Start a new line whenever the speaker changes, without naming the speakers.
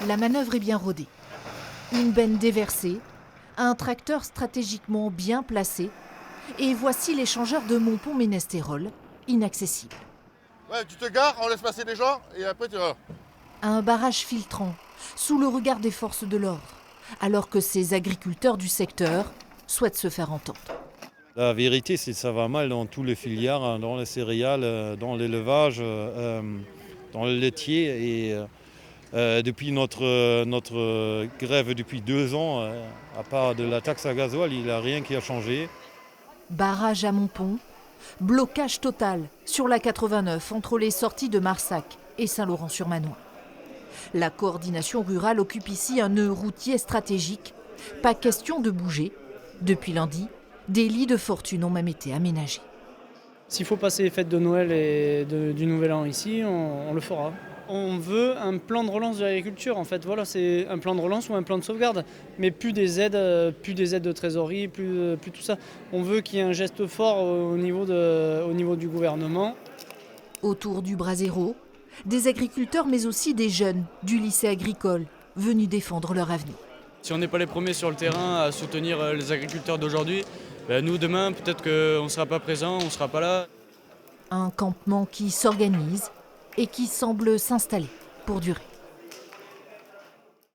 La manœuvre est bien rodée. Une benne déversée, un tracteur stratégiquement bien placé, et voici l'échangeur de Montpont-Ménestérol, inaccessible.
Ouais, tu te gares, on laisse passer les gens et après tu vas.
Un barrage filtrant, sous le regard des forces de l'ordre, alors que ces agriculteurs du secteur souhaitent se faire entendre.
La vérité, c'est que ça va mal dans tous les filières, hein, dans les céréales, dans l'élevage, dans le laitier. Et depuis notre grève depuis 2 ans, à part de la taxe à gasoil, il n'y a rien qui a changé.
Barrage à Montpont, blocage total sur la 89 entre les sorties de Marsac et Saint-Laurent-sur-Manois. La coordination rurale occupe ici un nœud routier stratégique. Pas question de bouger. Depuis lundi, des lits de fortune ont même été aménagés.
S'il faut passer les fêtes de Noël et du Nouvel An ici, on le fera. On veut un plan de relance de l'agriculture, en fait. Voilà, c'est un plan de relance ou un plan de sauvegarde, mais plus des aides de trésorerie, plus tout ça. On veut qu'il y ait un geste fort au niveau du gouvernement.
Autour du brasero, des agriculteurs mais aussi des jeunes du lycée agricole venus défendre leur avenir.
Si on n'est pas les premiers sur le terrain à soutenir les agriculteurs d'aujourd'hui, nous demain peut-être qu'on ne sera pas présents, on ne sera pas là.
Un campement qui s'organise et qui semble s'installer pour durer.